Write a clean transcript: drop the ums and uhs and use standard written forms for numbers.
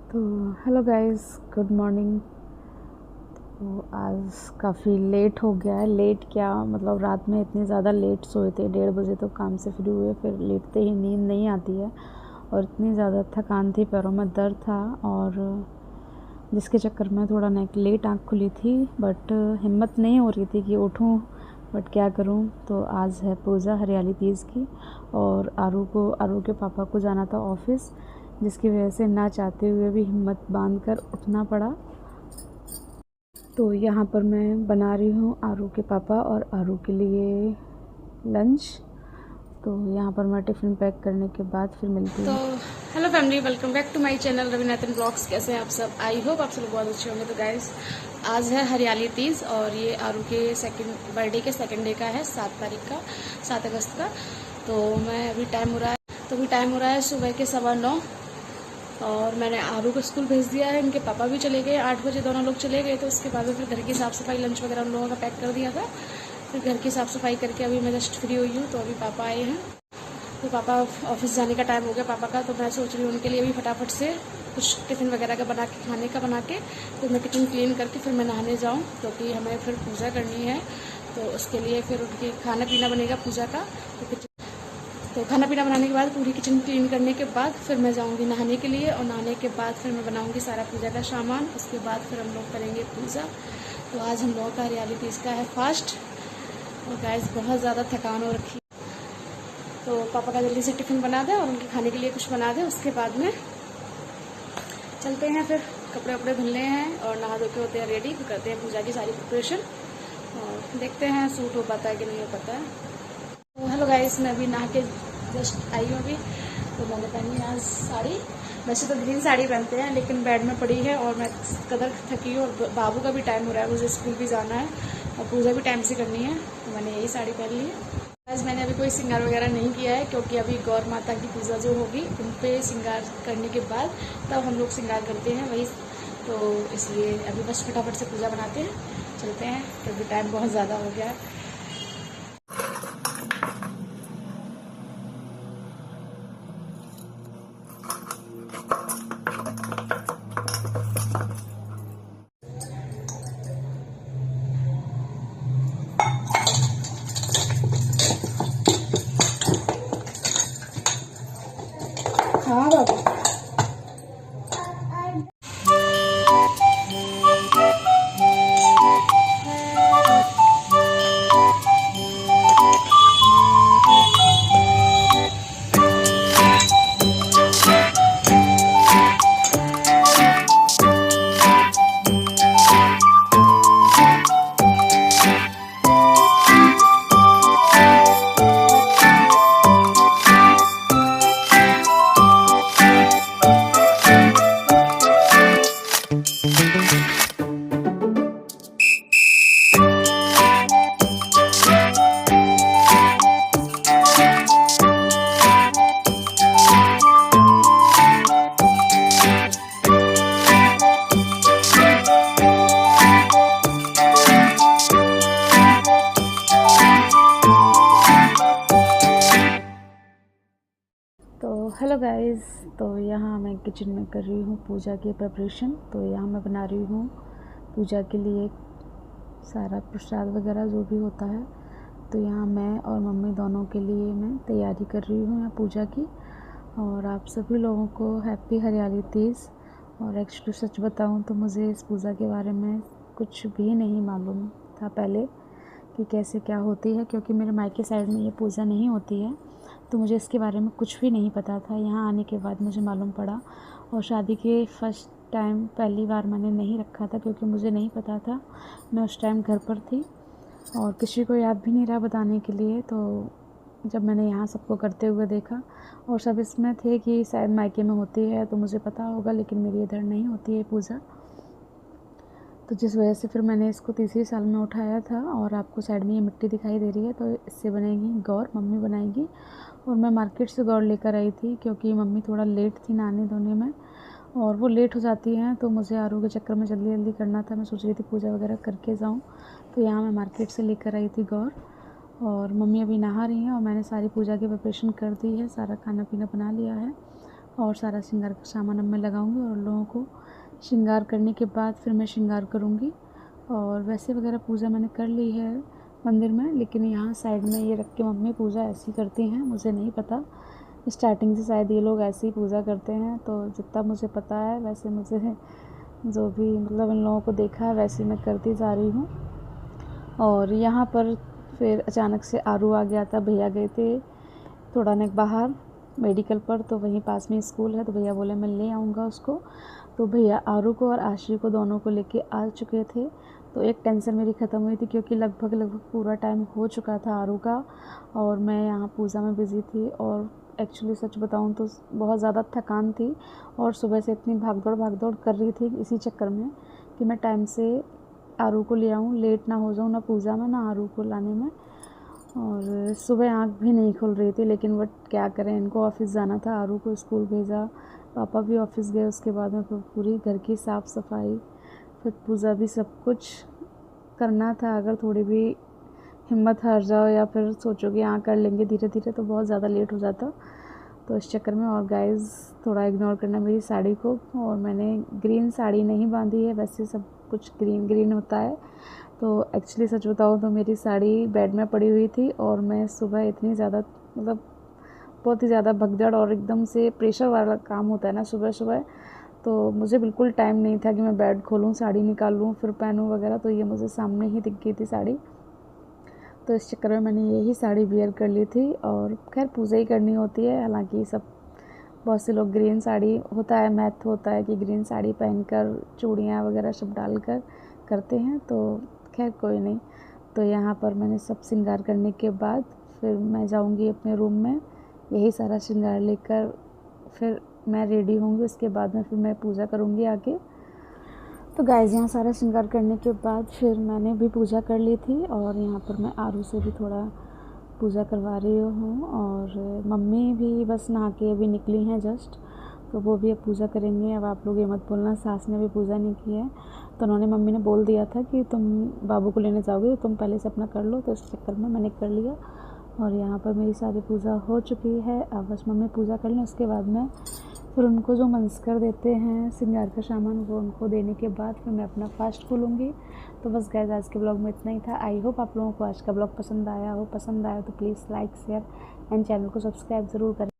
तो hello guys, good morning. तो आज काफ़ी लेट हो गया है। लेट क्या मतलब, रात में इतनी ज़्यादा लेट सोए थे, 1:30 बजे तो काम से फ्री हुए, फिर लेटते ही नींद नहीं आती है और इतनी ज़्यादा थकान थी, पैरों में दर्द था और जिसके चक्कर में थोड़ा लेट आँख खुली थी। बट हिम्मत नहीं हो रही थी कि उठूँ, बट क्या करूँ। तो आज है पूजा हरियाली तीज की और आरू के पापा को जाना था ऑफिस, जिसकी वजह से ना चाहते हुए भी हिम्मत बांधकर उठना पड़ा। तो यहाँ पर मैं बना रही हूँ आरू के पापा और आरू के लिए लंच। तो यहाँ पर मैं टिफ़िन पैक करने के बाद फिर मिलती हूँ। तो hello family, welcome back to my channel Ravinathan vlogs. कैसे हैं आप सब? आई होप आप सब लोग बहुत अच्छे होंगे। तो गाइस, आज है हरियाली तीज और ये आरू के बर्थडे के सेकंड डे का है, 7 तारीख का, 7 अगस्त का। तो अभी टाइम हो रहा है सुबह के 9:15 और मैंने आरू को स्कूल भेज दिया है। इनके पापा भी चले गए, 8 बजे दोनों लोग चले गए। तो उसके बाद में फिर घर की साफ़ सफाई, लंच वगैरह उन लोगों का पैक कर दिया था। फिर घर की साफ़ सफाई करके अभी मैं जस्ट फ्री हुई हूँ। तो अभी पापा आए हैं, तो पापा ऑफिस जाने का टाइम हो गया पापा का। तो मैं सोच रही हूँ उनके लिए भी फटाफट से कुछ टिफ़िन वगैरह का बना के, खाने का बना के, फिर मैं किचन क्लीन करके फिर मैं नहाने जाऊँ, क्योंकि हमें फिर पूजा करनी है। तो उसके लिए फिर उनके खाना पीना बनेगा पूजा का। तो खाना पीना बनाने के बाद, पूरी किचन क्लीन करने के बाद फिर मैं जाऊँगी नहाने के लिए, और नहाने के बाद फिर मैं बनाऊँगी सारा पूजा का सामान। उसके बाद फिर हम लोग करेंगे पूजा। तो आज हम लोगों का हरियाली तीज का है फास्ट। और गाइस, बहुत ज़्यादा थकान हो रखी। तो पापा का जल्दी से टिफ़िन बना दें और उनके खाने के लिए कुछ बना दें। उसके बाद में चलते हैं, फिर कपड़े वपड़े धुलने हैं और नहा धो के होते हैं रेडी, फिर करते हैं पूजा की सारी प्रिपरेशन और देखते हैं सूट हो पाता है कि नहीं हो पाता है। तो हेलो गाइस, मैं अभी नहा के जस्ट आई हूँ अभी। तो मैंने पहनी आज साड़ी। वैसे तो ग्रीन साड़ी पहनते हैं, लेकिन बेड में पड़ी है और मैं कदर थकी हूँ और बाबू का भी टाइम हो रहा है, मुझे स्कूल भी जाना है और पूजा भी टाइम से करनी है। तो मैंने यही साड़ी पहन ली है। आज मैंने अभी कोई श्रृंगार वगैरह नहीं किया है, क्योंकि अभी गौर माता की पूजा जो होगी उन पे श्रृंगार करने के बाद तब हम लोग श्रृंगार करते हैं वही। तो इसलिए अभी बस फटाफट से पूजा बनाते हैं, चलते हैं, क्योंकि टाइम बहुत ज़्यादा हो गया है। हाँ बाबा। तो हेलो गाइस, तो यहाँ मैं किचन में कर रही हूँ पूजा की प्रिपरेशन। तो यहाँ मैं बना रही हूँ पूजा के लिए सारा प्रसाद वगैरह जो भी होता है। तो यहाँ मैं और मम्मी दोनों के लिए मैं तैयारी कर रही हूँ यहाँ पूजा की। और आप सभी लोगों को हैप्पी हरियाली तीज। और एक्चुअली सच बताऊँ तो मुझे इस पूजा के बारे में कुछ भी नहीं मालूम था पहले कि कैसे क्या होती है, क्योंकि मेरे मायके साइड में ये पूजा नहीं होती है। तो मुझे इसके बारे में कुछ भी नहीं पता था। यहाँ आने के बाद मुझे मालूम पड़ा। और शादी के फर्स्ट टाइम पहली बार मैंने नहीं रखा था, क्योंकि मुझे नहीं पता था। मैं उस टाइम घर पर थी और किसी को याद भी नहीं रहा बताने के लिए। तो जब मैंने यहाँ सबको करते हुए देखा और सब इसमें थे कि शायद मायके में होती है तो मुझे पता होगा, लेकिन मेरी इधर नहीं होती है पूजा। तो जिस वजह से फिर मैंने इसको तीसरे साल में उठाया था। और आपको साइड में ये मिट्टी दिखाई दे रही है, तो इससे बनेगी गौर, मम्मी बनाएगी। और मैं मार्केट से गौर लेकर आई थी, क्योंकि मम्मी थोड़ा लेट थी नहाने धोने में और वो लेट हो जाती हैं। तो मुझे आरू के चक्कर में जल्दी जल्दी करना था। मैं सोच रही थी पूजा वगैरह करके जाऊँ। तो यहाँ मैं मार्केट से लेकर आई थी गौर। और मम्मी अभी नहा रही हैं और मैंने सारी पूजा की प्रिपरेशन कर दी है, सारा खाना पीना बना लिया है। और सारा श्रृंगार का सामान अब मैं लगाऊंगी और लोगों को श्रृंगार करने के बाद फिर मैं श्रृंगार करूंगी। और वैसे वगैरह पूजा मैंने कर ली है मंदिर में, लेकिन यहाँ साइड में ये रख के मम्मी पूजा ऐसी करती हैं, मुझे नहीं पता। स्टार्टिंग से शायद ये लोग ऐसे ही पूजा करते हैं, तो जितना मुझे पता है वैसे मुझे जो भी मतलब इन लोगों को देखा है वैसे मैं करती जा रही हूँ। और यहाँ पर फिर अचानक से आरू आ गया था, भैया गए थे थोड़ा न बाहर मेडिकल पर, तो वहीं पास में स्कूल है, तो भैया बोले मैं ले आऊँगा उसको। तो भैया आरू को और आशी को दोनों को लेके आ चुके थे। तो एक टेंशन मेरी ख़त्म हुई थी, क्योंकि लगभग पूरा टाइम हो चुका था आरू का और मैं यहाँ पूजा में बिज़ी थी। और एक्चुअली सच बताऊँ तो बहुत ज़्यादा थकान थी और सुबह से इतनी भाग दौड़ कर रही थी इसी चक्कर में कि मैं टाइम से आरू को ले आऊँ, लेट ना हो जाऊँ ना पूजा में ना आरू को लाने में। और सुबह आँख भी नहीं खुल रही थी, लेकिन बट क्या करें, इनको ऑफ़िस जाना था, आरू को स्कूल भेजा, पापा भी ऑफ़िस गए। उसके बाद में फिर पूरी घर की साफ़ सफाई, फिर पूजा भी सब कुछ करना था। अगर थोड़ी भी हिम्मत हार जाओ या फिर सोचो कि हाँ कर लेंगे धीरे धीरे, तो बहुत ज़्यादा लेट हो जाता। तो इस चक्कर में, और गाइस थोड़ा इग्नोर करना मेरी साड़ी को। और मैंने ग्रीन साड़ी नहीं बांधी है, वैसे सब कुछ ग्रीन ग्रीन होता है। तो एक्चुअली सच बताऊँ तो मेरी साड़ी बेड में पड़ी हुई थी और मैं सुबह इतनी ज़्यादा मतलब बहुत ही ज़्यादा भगदड़ और एकदम से प्रेशर वाला काम होता है ना सुबह सुबह, तो मुझे बिल्कुल टाइम नहीं था कि मैं बेड खोलूँ, साड़ी निकालूँ, फिर पहनूँ वगैरह। तो ये मुझे सामने ही दिख गई थी साड़ी, तो इस चक्कर में मैंने यही साड़ी वेयर कर ली थी। और खैर पूजा ही करनी होती है, हालांकि सब बहुत से लोग ग्रीन साड़ी होता है, मैथ होता है कि ग्रीन साड़ी पहनकर चूड़ियाँ वगैरह सब डालकर करते हैं, तो खैर कोई नहीं। तो यहाँ पर मैंने सब श्रृंगार करने के बाद फिर मैं जाऊँगी अपने रूम में, यही सारा श्रृंगार लेकर फिर मैं रेडी होंगी। उसके बाद में फिर मैं पूजा करूँगी आके। तो गाइस यहाँ सारा श्रृंगार करने के बाद फिर मैंने भी पूजा कर ली थी और यहाँ पर मैं आरू से भी थोड़ा पूजा करवा रही हूँ। और मम्मी भी बस नहा के अभी निकली हैं जस्ट, तो वो भी अब पूजा करेंगे। अब आप लोग ये मत बोलना सास ने भी पूजा नहीं की है, तो उन्होंने मम्मी ने बोल दिया था कि तुम बाबू को लेने जाओगे तो तुम पहले से अपना कर लो, तो इस चक्कर में मैंने कर लिया। और यहाँ पर मेरी सारी पूजा हो चुकी है, अब बस मम्मी पूजा कर लें, उसके बाद में फिर उनको जो मंस्कर देते हैं श्रृंगार का सामान वो उनको देने के बाद फिर मैं अपना फास्ट खोलूँगी। तो बस गाइस आज के ब्लॉग में इतना ही था। आई होप आप लोगों को आज का ब्लॉग पसंद आया हो। पसंद आया तो please like share and channel को सब्सक्राइब ज़रूर करें।